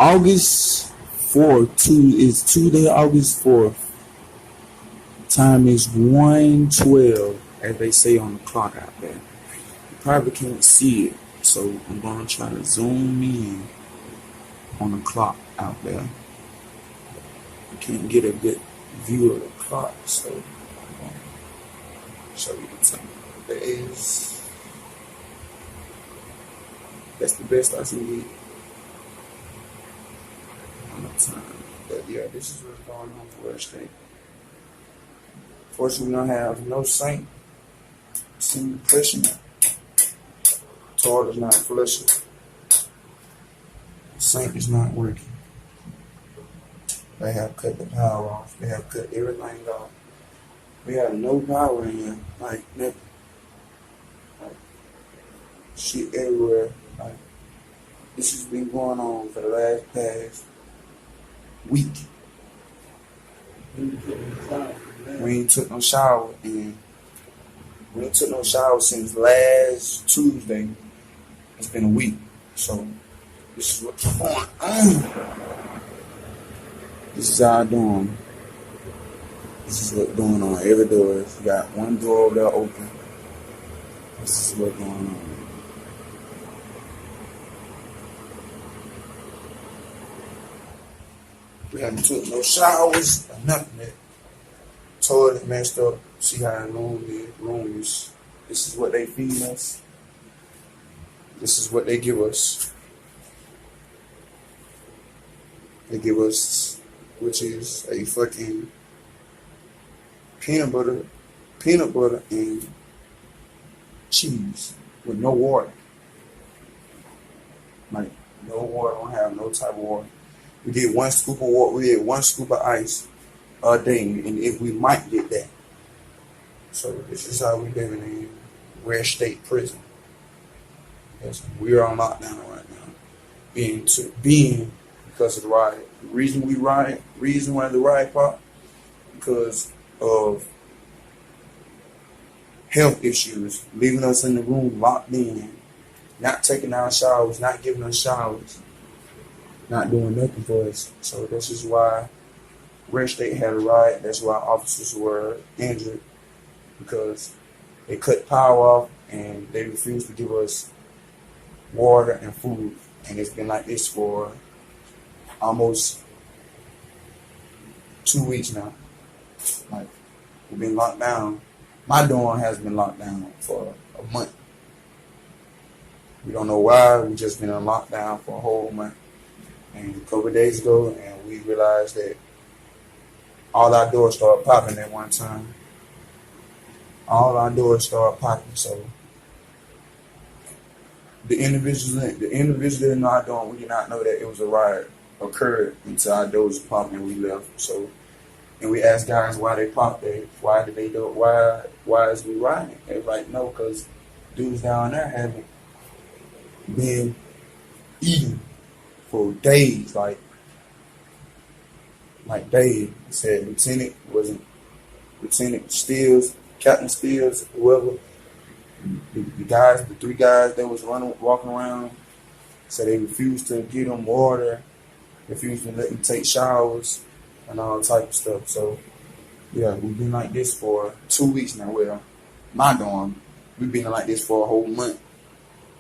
August 4th, Tuesday, August 4th. Time is 1:12, as they say on the clock out there. You probably can't see it, so I'm gonna try to zoom in on the clock out there. I can't get a good view of the clock, so I'm gonna show you the time. That is, that's the best I can get on the time. But yeah, this is what's going on for us today. Fortunately, we don't have no sink. Some pressure. Toilet is not flushing. Sink is not working. They have cut the power off. They have cut everything off. We have no power in here. Like nothing. Like shit everywhere. Like this has been going on for the past week. We ain't took no shower, and we ain't took no shower since last Tuesday. It's been a week, so this is what's going on. This is our dorm. This is what's going on. Every door, you got one door over there open. This is what's going on. We haven't took no showers or nothing yet. Toilet messed up. See how room is. This is what they feed us. This is what they give us. They give us, which is a fucking peanut butter and cheese with no water. Like no water. Don't have no type of water. We get one scoop of water. We get one scoop of ice a day, and if we might get that. So this is how we living in Ware State Prison. Yes, we are on lockdown right now, being because of the riot. The reason why the riot popped, because of health issues, leaving us in the room locked in, not taking our showers, not giving us showers, not doing nothing for us. So this is why Ware State had a riot. That's why officers were injured, because they cut power off and they refused to give us water and food. And it's been like this for almost 2 weeks now. Like, we've been locked down. My dorm has been locked down for a month. We don't know why. We just been on lockdown for a whole month. And a couple of days ago, and we realized that all our doors started popping at one time. All our doors started popping. So the individuals in our dorm, we did not know that it was a riot occurred until our doors popped and we left. So, and we asked guys why they popped it. Why did they do it? Why is we rioting? They were like, no, because dudes down there haven't been eating for days, like days. Said Lieutenant Stills, Captain Stills, whoever, the three guys that was walking around, said they refused to give them water, refused to let them take showers, and all type of stuff. So yeah, we've been like this for 2 weeks now. Well, my dorm, we've been like this for a whole month.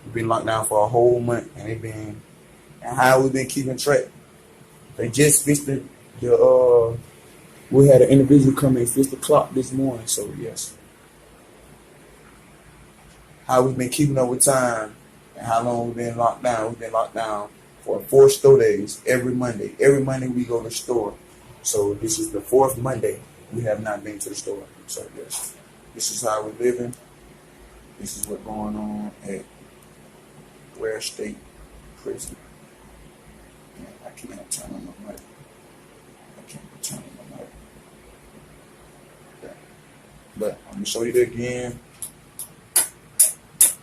We've been locked down for a whole month, and how we've been keeping track. They just fixed we had an individual come and fix the clock this morning. So yes, how we've been keeping up with time and how long we've been locked down. We've been locked down for 4 store days every Monday. Every Monday we go to the store. So this is the 4th Monday we have not been to the store. So yes, this is how we're living. This is what's going on at Ware State Prison. I can't turn on the mic. Okay. But I'm gonna show you that again.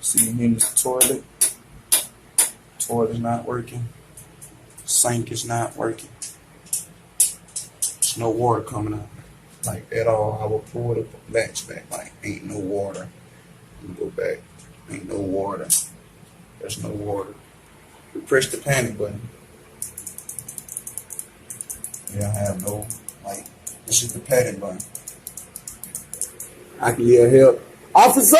See, here's the toilet. Toilet's not working. Sink is not working. There's no water coming out, like at all. I will pull the latch back, like ain't no water. Let me go back. Ain't no water. There's no water. We press the panic button. They'll have no, like, it's just a panic button. I can yell help. Officer!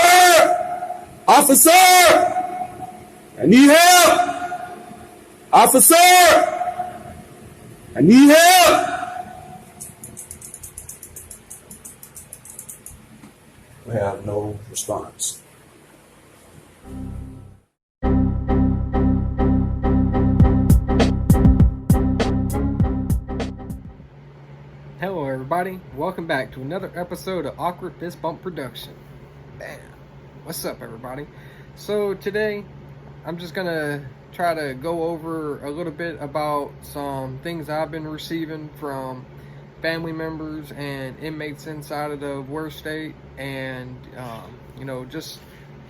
Officer! I need help! Officer! I need help! We have no response. Hello everybody, welcome back to another episode of Awkward Fist Bump Production. Bam! What's up everybody? So today, I'm just gonna try to go over a little bit about some things I've been receiving from family members and inmates inside of the Ware state, and just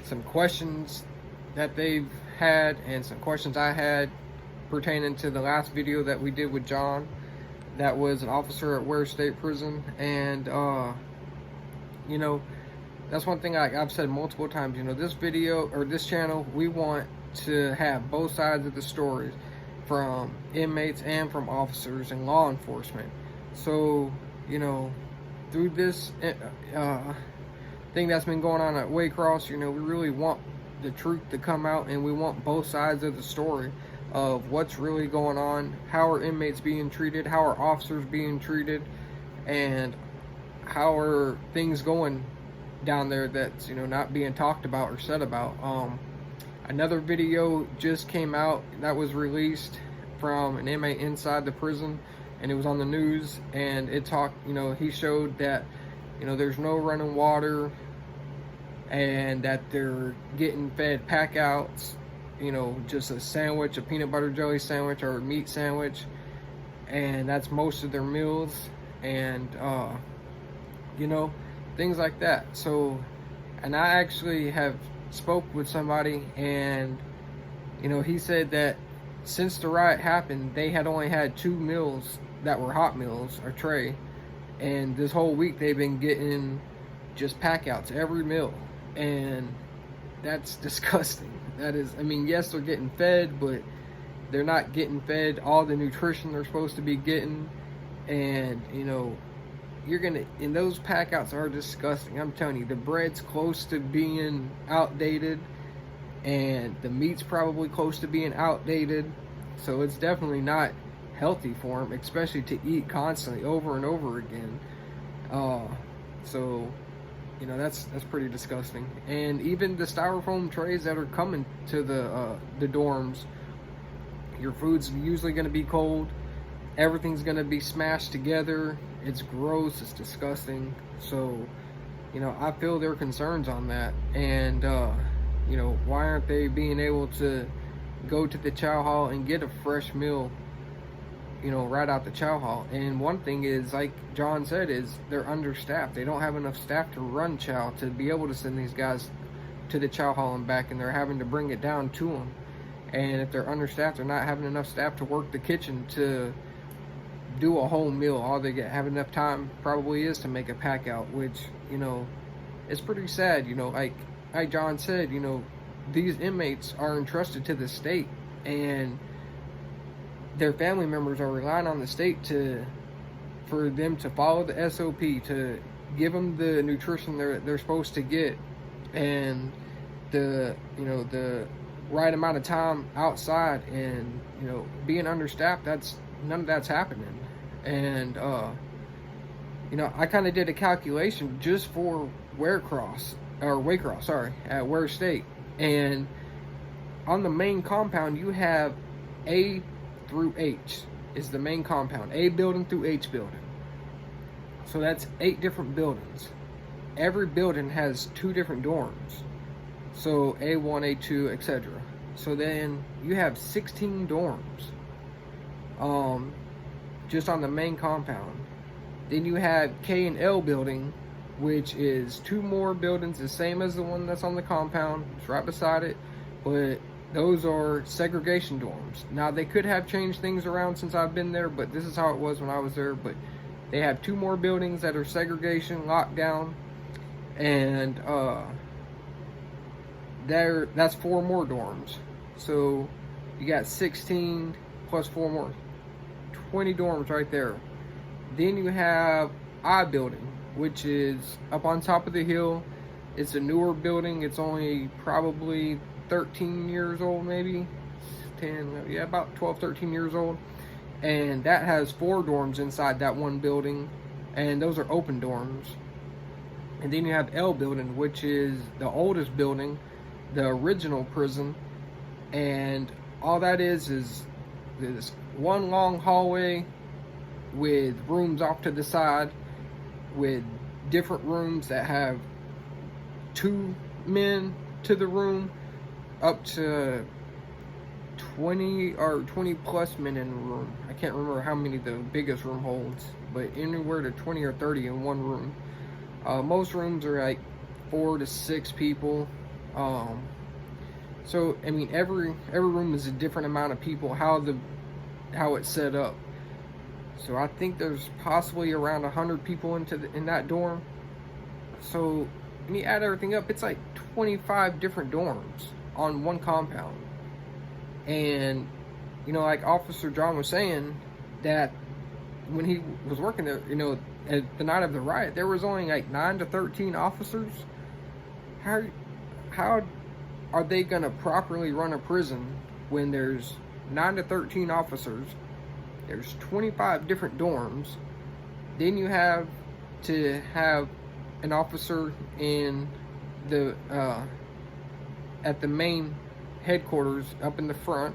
some questions that they've had and some questions I had pertaining to the last video that we did with John, that was an officer at Ware State Prison. And that's one thing I've said multiple times. This video, or this channel, we want to have both sides of the stories, from inmates and from officers and law enforcement. So through this thing that's been going on at Waycross, we really want the truth to come out, and we want both sides of the story of what's really going on, how are inmates being treated, how are officers being treated, and how are things going down there that's not being talked about or said about. Another video just came out that was released from an inmate inside the prison, and it was on the news, and it talked, he showed that there's no running water, and that they're getting fed pack outs, just a sandwich, a peanut butter jelly sandwich or a meat sandwich, and that's most of their meals, and things like that. So, and I actually have spoke with somebody, and he said that since the riot happened, they had only had 2 meals that were hot meals, a tray, and this whole week they've been getting just pack outs every meal, and that's disgusting. That is, yes, they're getting fed, but they're not getting fed all the nutrition they're supposed to be getting. And and those pack outs are disgusting. I'm telling you, the bread's close to being outdated, and the meat's probably close to being outdated. So it's definitely not healthy for them, especially to eat constantly over and over again. So that's pretty disgusting. And even the styrofoam trays that are coming to the dorms, your food's usually going to be cold. Everything's going to be smashed together. It's gross. It's disgusting. So, I feel their concerns on that. And, why aren't they being able to go to the chow hall and get a fresh meal, right out the chow hall? And one thing is, like John said, is they're understaffed. They don't have enough staff to run chow to be able to send these guys to the chow hall and back, and they're having to bring it down to them. And if they're understaffed, they're not having enough staff to work the kitchen to do a whole meal. All they have enough time probably is to make a pack out, which it's pretty sad. Like John said, these inmates are entrusted to the state, and their family members are relying on the state for them to follow the SOP, to give them the nutrition they're supposed to get, and the right amount of time outside. And being understaffed, none of that's happening. And I kind of did a calculation just for Waycross, at Ware State, and on the main compound you have A through H is the main compound, A building through H building. So that's 8 different buildings. Every building has 2 different dorms, so A1, A2, etc. So then you have 16 dorms just on the main compound. Then you have K and L building, which is 2 more buildings, the same as the one that's on the compound. It's right beside it, but those are segregation dorms. Now, they could have changed things around since I've been there, but this is how it was when I was there. But they have 2 more buildings that are segregation, locked down, and that's 4 more dorms. So you got 16 plus 4 more, 20 dorms right there. Then you have I building, which is up on top of the hill. It's a newer building. It's only probably 13 years old, maybe 10, yeah, about 12, 13 years old. And that has 4 dorms inside that one building, and those are open dorms. And then you have L building, which is the oldest building, the original prison, and all that is this one long hallway with rooms off to the side, with different rooms that have 2 men to the room, up to 20 or 20 plus men in the room. I can't remember how many the biggest room holds, but anywhere to 20 or 30 in one room. Most rooms are like 4 to 6 people. So I mean, every room is a different amount of people. How it's set up. So I think there's possibly around 100 people in that dorm. So when you add everything up, it's like 25 different dorms on one compound. And you know, like Officer John was saying, that when he was working there, you know, at the night of the riot, there was only like 9 to 13 officers. How are they gonna properly run a prison when there's 9 to 13 officers? There's 25 different dorms. Then you have to have an officer in the at the main headquarters up in the front.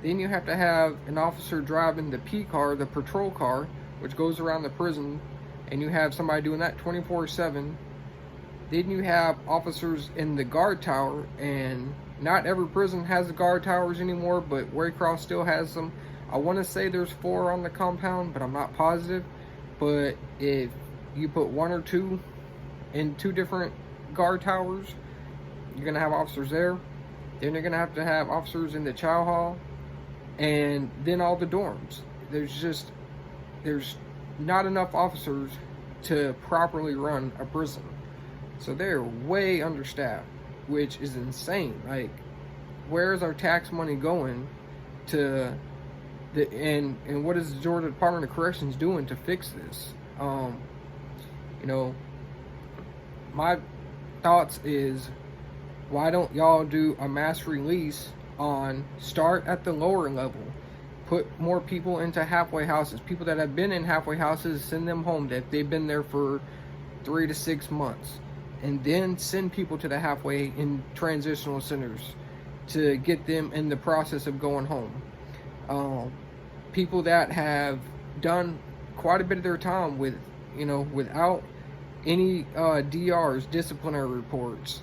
Then you have to have an officer driving the P car, the patrol car, which goes around the prison, and you have somebody doing that 24/7. Then you have officers in the guard tower, and not every prison has guard towers anymore, but Waycross still has them. I want to say there's 4 on the compound, but I'm not positive. But if you put 1 or 2 in 2 different guard towers, you're going to have officers there. Then you're going to have officers in the chow hall, and then all the dorms. There's not enough officers to properly run a prison. So they're way understaffed, which is insane. Like, where is our tax money going to and what is the Georgia Department of Corrections doing to fix this? You know, my thoughts is, why don't y'all do a mass release on, start at the lower level, put more people into halfway houses, people that have been in halfway houses, send them home if they've been there for 3 to 6 months, and then send people to the halfway in transitional centers to get them in the process of going home. People that have done quite a bit of their time with, you know, without any DRs, disciplinary reports,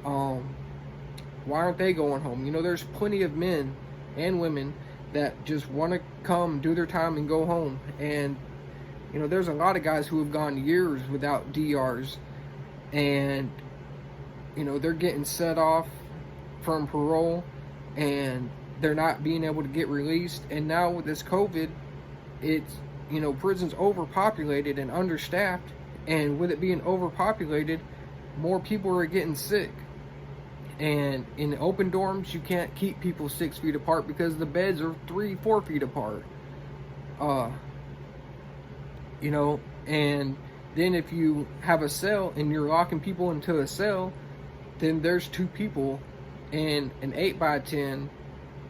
why aren't they going home? You know, there's plenty of men and women that just want to come, do their time, and go home. And you know, there's a lot of guys who have gone years without DRs, and you know, they're getting set off from parole, and they're not being able to get released. And now with this COVID, it's, you know, prison's overpopulated and understaffed, and with it being overpopulated, more people are getting sick. And in open dorms, you can't keep people 6 feet apart because the beds are 3-4 feet apart. You know, and then if you have a cell and you're locking people into a cell, then there's 2 people in an 8x10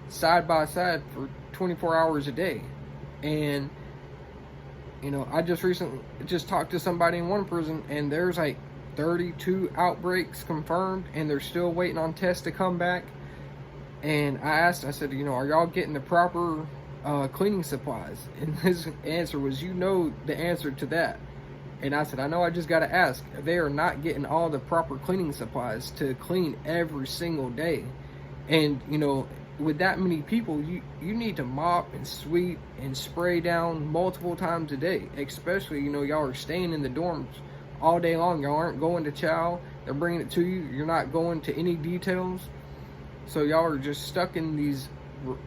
side by side for 24 hours a day. And you know, I just recently talked to somebody in one prison, and there's like 32 outbreaks confirmed, and they're still waiting on tests to come back. And I said, you know, are y'all getting the proper cleaning supplies? And his answer was, you know the answer to that. And I said, I know, I just got to ask. They are not getting all the proper cleaning supplies to clean every single day. And, you know, with that many people, you need to mop and sweep and spray down multiple times a day. Especially, you know, y'all are staying in the dorms all day long. Y'all aren't going to chow. They're bringing it to you. You're not going to any details. So y'all are just stuck in these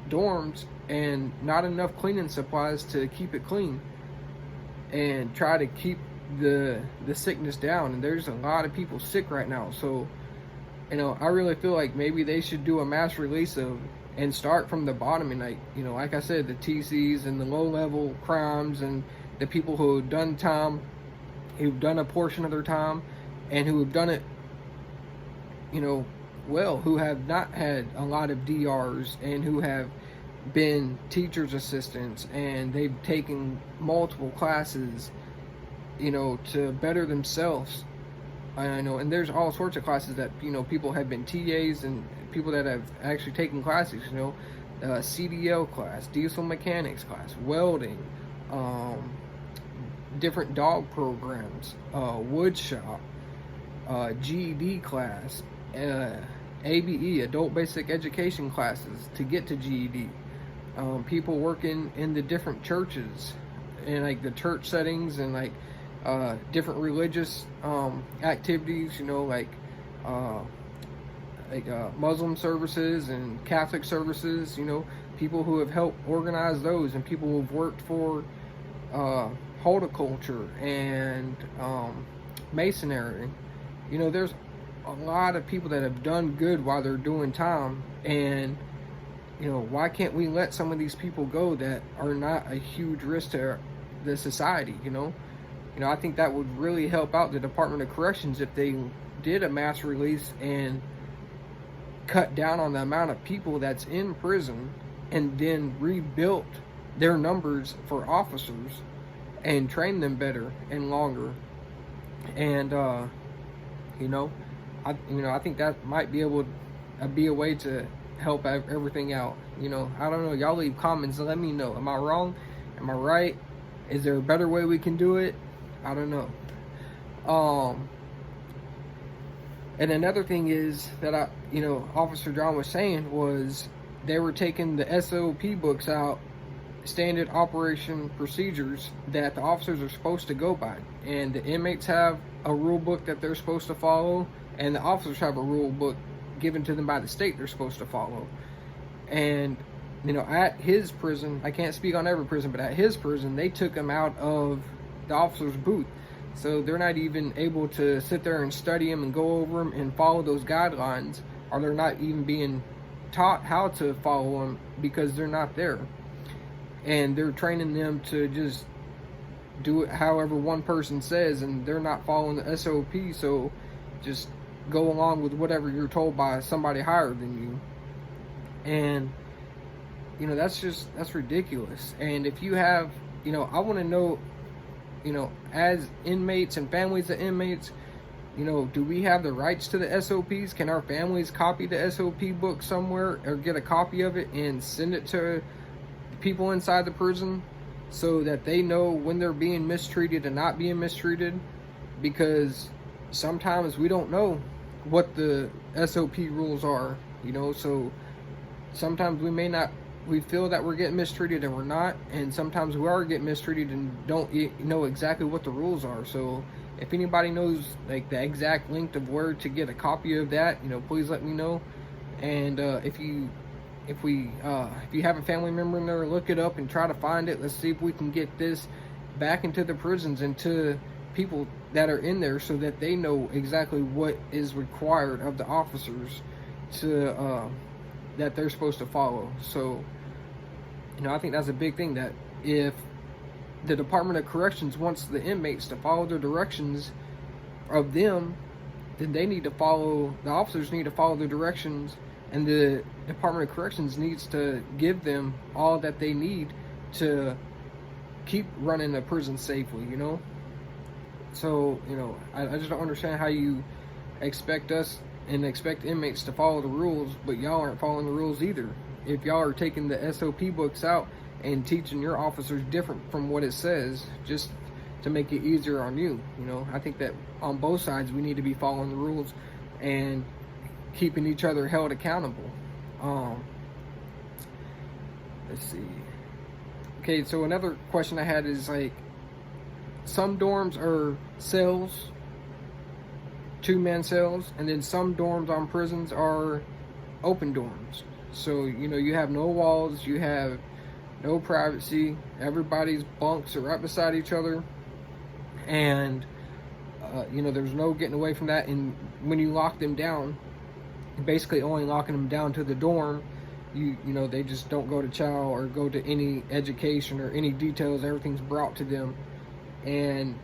dorms and not enough cleaning supplies to keep it clean and try to keep the sickness down. And there's a lot of people sick right now. So, you know, I really feel like maybe they should do a mass release and start from the bottom. And, like, you know, like I said, the TCs and the low level crimes and the people who have done time, who've done a portion of their time, and who have done it, well, who have not had a lot of DRs, and who have been teachers' assistants, and they've taken multiple classes, to better themselves. I know, and there's all sorts of classes that, people have been TAs, and people that have actually taken classes, CDL class, diesel mechanics class, welding, different dog programs, wood shop, GED class, ABE, adult basic education classes to get to GED. People working in the different churches, and like the church settings, and like different religious activities, like Muslim services and Catholic services, people who have helped organize those, and people who have worked for horticulture and masonry. There's a lot of people that have done good while they're doing time, and why can't we let some of these people go that are not a huge risk to the society? I think that would really help out the Department of Corrections if they did a mass release and cut down on the amount of people that's in prison, and then rebuilt their numbers for officers and train them better and longer. And I think that might be able to be a way to help everything out. I don't know. Y'all leave comments and let me know. Am I wrong? Am I right? Is there a better way we can do it? I don't know. And another thing is that Officer John was saying was they were taking the SOP books out, standard operation procedures that the officers are supposed to go by, and the inmates have a rule book that they're supposed to follow, and the officers have a rule book given to them by the state they're supposed to follow. And at his prison, I can't speak on every prison, but at his prison, they took him out of the officer's booth, so they're not even able to sit there and study them and go over them and follow those guidelines, or they're not even being taught how to follow them because they're not there. And they're training them to just do it however one person says, and they're not following the SOP, so just go along with whatever you're told by somebody higher than you. And that's ridiculous. And if you have, I want to know, as inmates and families of inmates, do we have the rights to the SOPs? Can our families copy the SOP book somewhere, or get a copy of it and send it to people inside the prison so that they know when they're being mistreated and not being mistreated? Because sometimes we don't know what the SOP rules are, so sometimes we feel that we're getting mistreated and we're not, and sometimes we are getting mistreated and don't know exactly what the rules are. So if anybody knows like the exact link of where to get a copy of that, please let me know. And if you have a family member in there, look it up and try to find it. Let's see if we can get this back into the prisons and to people that are in there, so that they know exactly what is required of the officers to that they're supposed to follow. So I think that's a big thing, that if the Department of Corrections wants the inmates to follow the directions of them, then the officers need to follow the directions, and the Department of Corrections needs to give them all that they need to keep running a prison safely, So, I just don't understand how you expect us and expect inmates to follow the rules, but y'all aren't following the rules either. If y'all are taking the SOP books out and teaching your officers different from what it says, just to make it easier on you, I think that on both sides we need to be following the rules and keeping each other held accountable. Let's see. Okay, so another question I had is like, some dorms are cells, 2-man cells, and then some dorms on prisons are open dorms. So, you have no walls, you have no privacy, everybody's bunks are right beside each other, and, there's no getting away from that. And when you lock them down, you're basically only locking them down to the dorm, they just don't go to chow or go to any education or any details. Everything's brought to them, and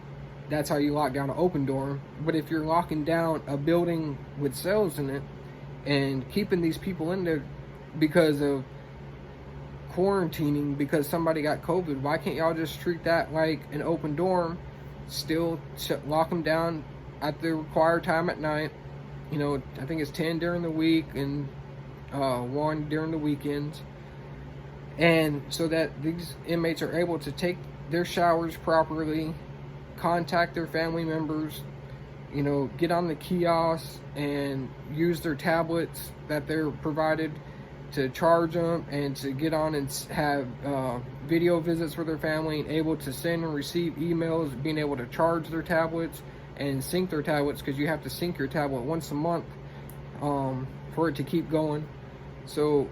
that's how you lock down an open dorm. But if you're locking down a building with cells in it and keeping these people in there because of quarantining because somebody got COVID, why can't y'all just treat that like an open dorm? Still lock them down at the required time at night. I think it's 10 during the week and 1 during the weekends. And so that these inmates are able to take their showers properly, contact their family members, get on the kiosks and use their tablets that they're provided to charge them, and to get on and have video visits with their family, and able to send and receive emails, being able to charge their tablets and sync their tablets, because you have to sync your tablet once a month for it to keep going. So,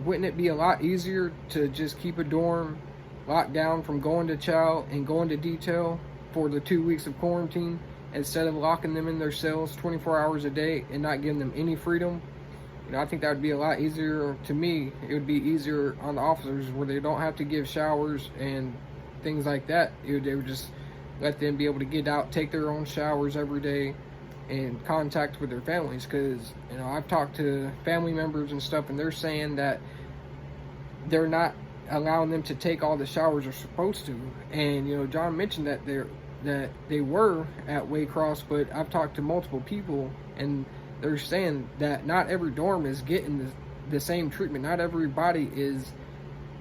wouldn't it be a lot easier to just keep a dorm locked down from going to chow and going to detail for the 2 weeks of quarantine, instead of locking them in their cells 24 hours a day and not giving them any freedom? I think that would be a lot easier. To me, it would be easier on the officers, where they don't have to give showers and things like that. They would just let them be able to get out, take their own showers every day, and contact with their families. Because I've talked to family members and stuff, and they're saying that they're not allowing them to take all the showers they're supposed to. And John mentioned that they were at Waycross, but I've talked to multiple people, and they're saying that not every dorm is getting the same treatment. Not everybody is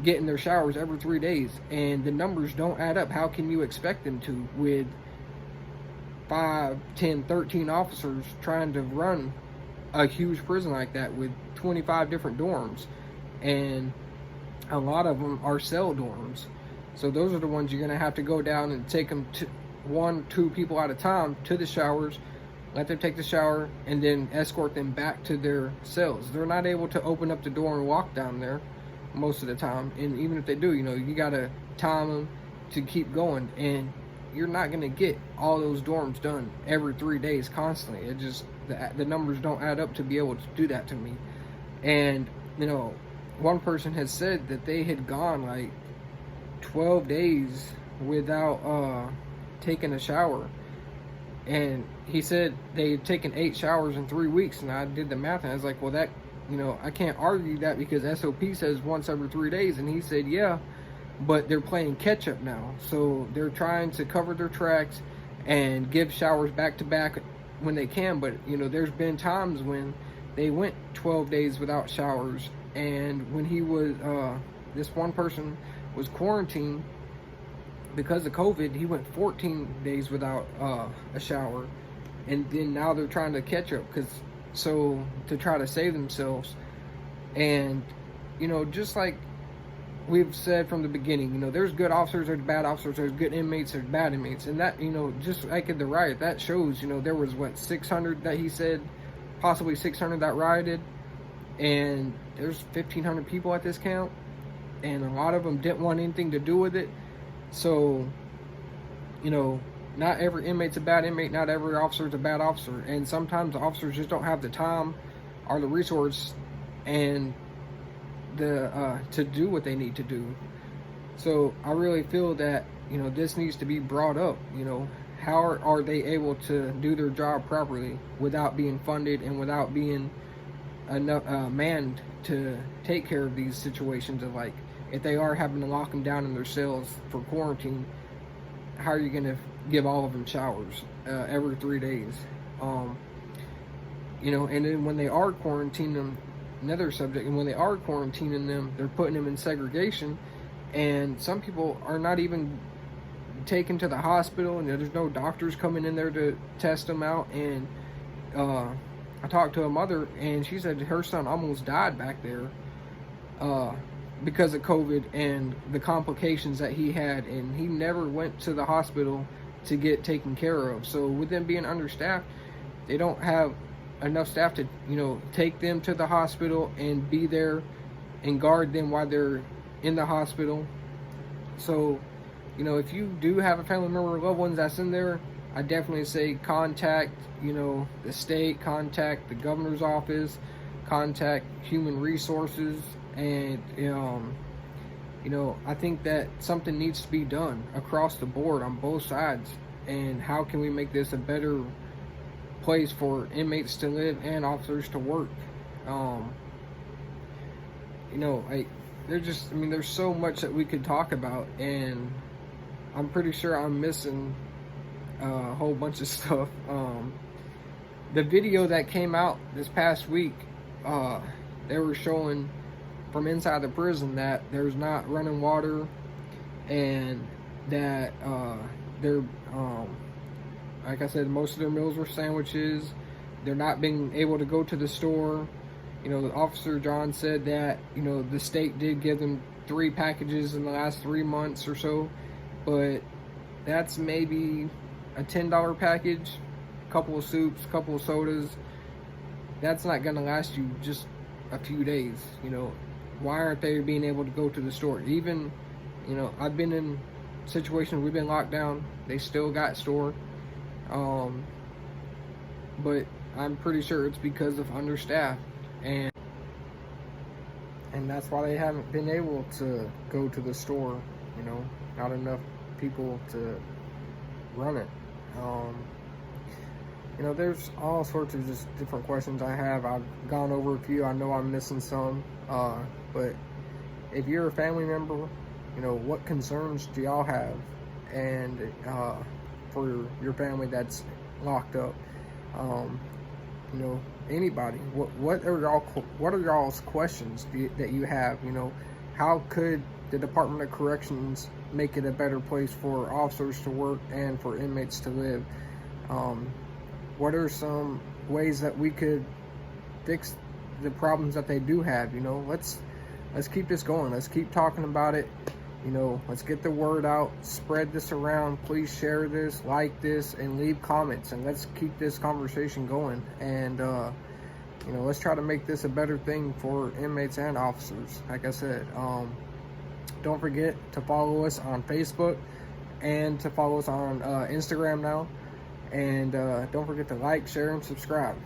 getting their showers every 3 days, and the numbers don't add up. How can you expect them to, with 5, 10, 13 officers trying to run a huge prison like that with 25 different dorms, and a lot of them are cell dorms? So those are the ones you're going to have to go down and take them to 1, 2 people at a time to the showers, let them take the shower, and then escort them back to their cells. They're not able to open up the door and walk down there most of the time. And even if they do, you got to time them to keep going. And you're not going to get all those dorms done every 3 days constantly. It just, the numbers don't add up to be able to do that to me. And, one person has said that they had gone like 12 days without taking a shower. And he said they had taken 8 showers in 3 weeks, and I did the math, and I was like, well, that, I can't argue that, because SOP says once every 3 days. And he said, yeah, but they're playing catch up now. So they're trying to cover their tracks and give showers back to back when they can. But, there's been times when they went 12 days without showers. And when he was, this one person was quarantined because of COVID, he went 14 days without a shower. And then now they're trying to catch up, to try to save themselves. And just like we've said from the beginning, there's good officers, there's bad officers, there's good inmates, there's bad inmates. And that, just like at the riot, that shows, there was 600 that he said, possibly 600 that rioted, and there's 1,500 people at this count, and a lot of them didn't want anything to do with it. So, not every inmate's a bad inmate, not every officer's a bad officer, and sometimes the officers just don't have the time or the resource and to do what they need to do. So I really feel that this needs to be brought up. How are they able to do their job properly without being funded and without being enough manned to take care of these situations of, like, if they are having to lock them down in their cells for quarantine, how are you going to give all of them showers every 3 days? And then when they are quarantining them, another subject, and when they are quarantining them, they're putting them in segregation, and some people are not even taken to the hospital, and there's no doctors coming in there to test them out. And I talked to a mother, and she said her son almost died back there because of COVID and the complications that he had, and he never went to the hospital to get taken care of. So with them being understaffed, they don't have enough staff to take them to the hospital and be there and guard them while they're in the hospital. So if you do have a family member or loved ones that's in there, I definitely say contact the state, contact the governor's office, contact human resources, and I think that something needs to be done across the board on both sides. And how can we make this a better place for inmates to live and officers to work? There's so much that we could talk about, and I'm pretty sure I'm missing a whole bunch of stuff. The video that came out this past week, they were showing from inside the prison that there's not running water, and that they're like I said, most of their meals were sandwiches. They're not being able to go to the store. The officer John said that the state did give them 3 packages in the last 3 months or so, but that's maybe a $10 package, a couple of soups, a couple of sodas. That's not gonna last you just a few days. Why aren't they being able to go to the store? Even I've been in situations, we've been locked down, they still got store, but I'm pretty sure it's because of understaffed, and that's why they haven't been able to go to the store. Not enough people to run it. There's all sorts of just different questions I have. I've gone over a few. I know I'm missing some, but if you're a family member, what concerns do y'all have, and for your family that's locked up? Anybody, what are y'all's questions that you have? How could the Department of Corrections make it a better place for officers to work and for inmates to live? What are some ways that we could fix the problems that they do have? Let's keep this going. Let's keep talking about it. Let's get the word out, spread this around. Please share this, like this, and leave comments, and let's keep this conversation going. And let's try to make this a better thing for inmates and officers. Like I said, don't forget to follow us on Facebook and to follow us on Instagram now. And don't forget to like, share, and subscribe.